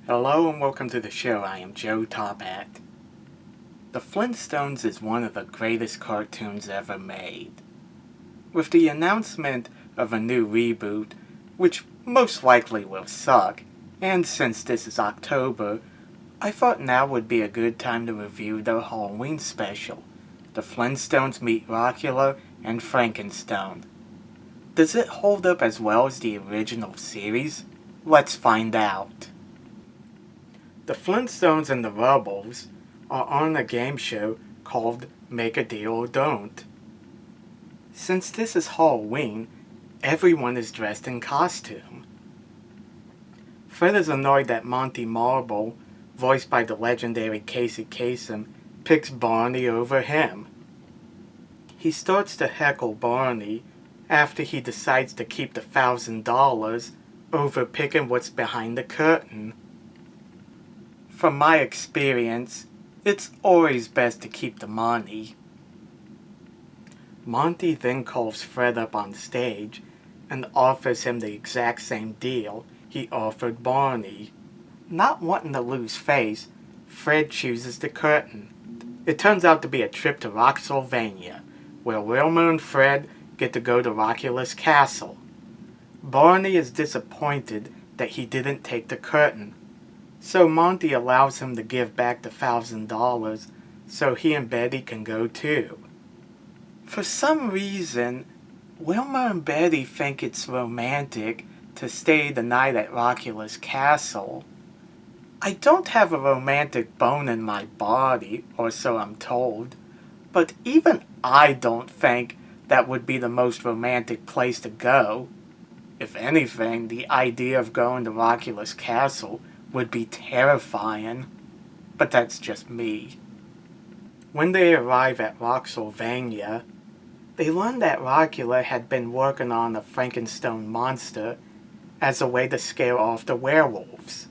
Hello and welcome to the show. I am Joe Tophat. The Flintstones is one of the greatest cartoons ever made. With the announcement of a new reboot, which most likely will suck, and since this is October, I thought now would be a good time to review their Halloween special, The Flintstones Meet Rockula and Frankenstone. Does it hold up as well as the original series? Let's find out. The Flintstones and the Rubbles are on a game show called Make a Deal or Don't. Since this is Halloween, everyone is dressed in costume. Fred is annoyed that Monty Marble, voiced by the legendary Casey Kasem, picks Barney over him. He starts to heckle Barney after he decides to keep the $1,000 over picking what's behind the curtain. From my experience, it's always best to keep the money. Monty then calls Fred up on stage and offers him the exact same deal he offered Barney. Not wanting to lose face, Fred chooses the curtain. It turns out to be a trip to Rockula, where Wilma and Fred get to go to Rockula's castle. Barney is disappointed that he didn't take the curtain, so Monty allows him to give back the $1,000 so he and Betty can go too. For some reason, Wilma and Betty think it's romantic to stay the night at Rockula's castle. I don't have a romantic bone in my body, or so I'm told, but even I don't think that would be the most romantic place to go. If anything, the idea of going to Rockula's castle would be terrifying, but that's just me. When they arrive at Rockula, they learn that Rockula had been working on a Frankenstone monster as a way to scare off the werewolves,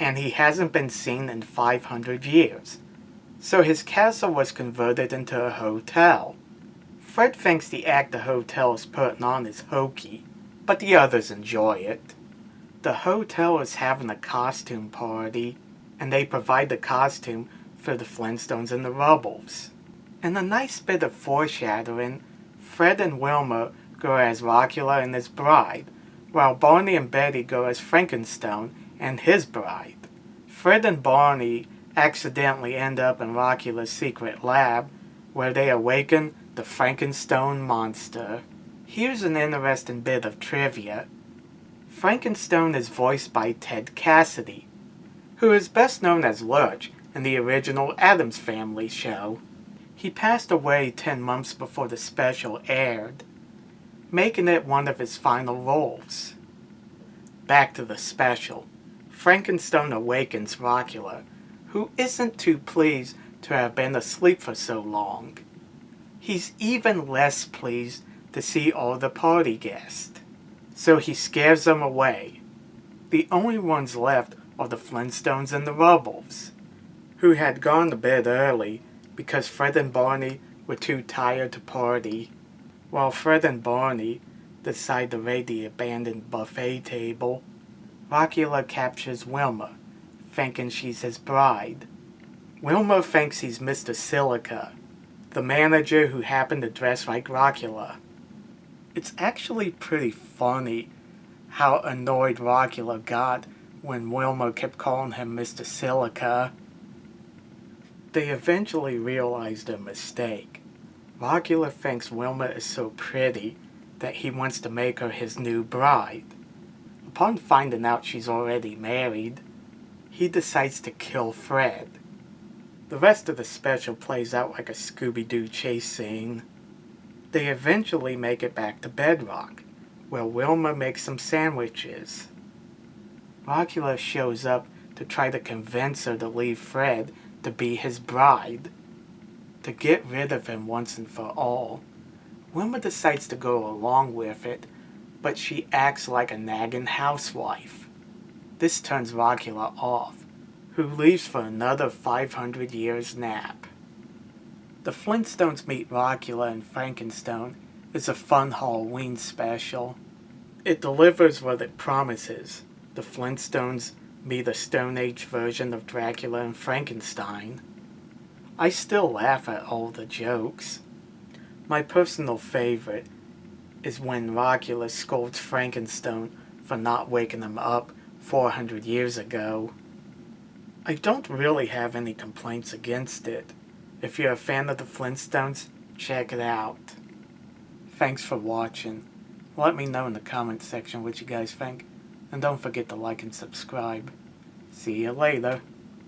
and he hasn't been seen in 500 years, so his castle was converted into a hotel. Fred thinks the act the hotel is putting on is hokey, but the others enjoy it. The hotel is having a costume party, and they provide the costume for the Flintstones and the Rubbles. In a nice bit of foreshadowing, Fred and Wilma go as Rockula and his bride, while Barney and Betty go as Frankenstone and his bride. Fred and Barney accidentally end up in Rockula's secret lab, where they awaken the Frankenstone monster. Here's an interesting bit of trivia. Frankenstone is voiced by Ted Cassidy, who is best known as Lurch in the original Addams Family show. He passed away 10 months before the special aired, making it one of his final roles. Back to the special. Frankenstone awakens Rockula, who isn't too pleased to have been asleep for so long. He's even less pleased to see all the party guests, so he scares them away. The only ones left are the Flintstones and the Rubbles, who had gone to bed early because Fred and Barney were too tired to party. While Fred and Barney decide to raid the abandoned buffet table, Rockula captures Wilma, thinking she's his bride. Wilma thinks he's Mr. Silica, the manager who happened to dress like Rockula. It's actually pretty funny how annoyed Rockula got when Wilma kept calling him Mr. Silica. They eventually realize their mistake. Rockula thinks Wilma is so pretty that he wants to make her his new bride. Upon finding out she's already married, he decides to kill Fred. The rest of the special plays out like a Scooby-Doo chase scene. They eventually make it back to Bedrock, where Wilma makes some sandwiches. Rockula shows up to try to convince her to leave Fred to be his bride. To get rid of him once and for all, Wilma decides to go along with it, but she acts like a nagging housewife. This turns Rockula off, who leaves for another 500 years nap. The Flintstones Meet Rockula and Frankenstone is a fun Halloween special. It delivers what it promises. The Flintstones be the Stone Age version of Dracula and Frankenstein. I still laugh at all the jokes. My personal favorite is when Rockula scolds Frankenstone for not waking him up 400 years ago. I don't really have any complaints against it. If you're a fan of the Flintstones, check it out. Thanks for watching. Let me know in the comments section what you guys think, and don't forget to like and subscribe. See you later.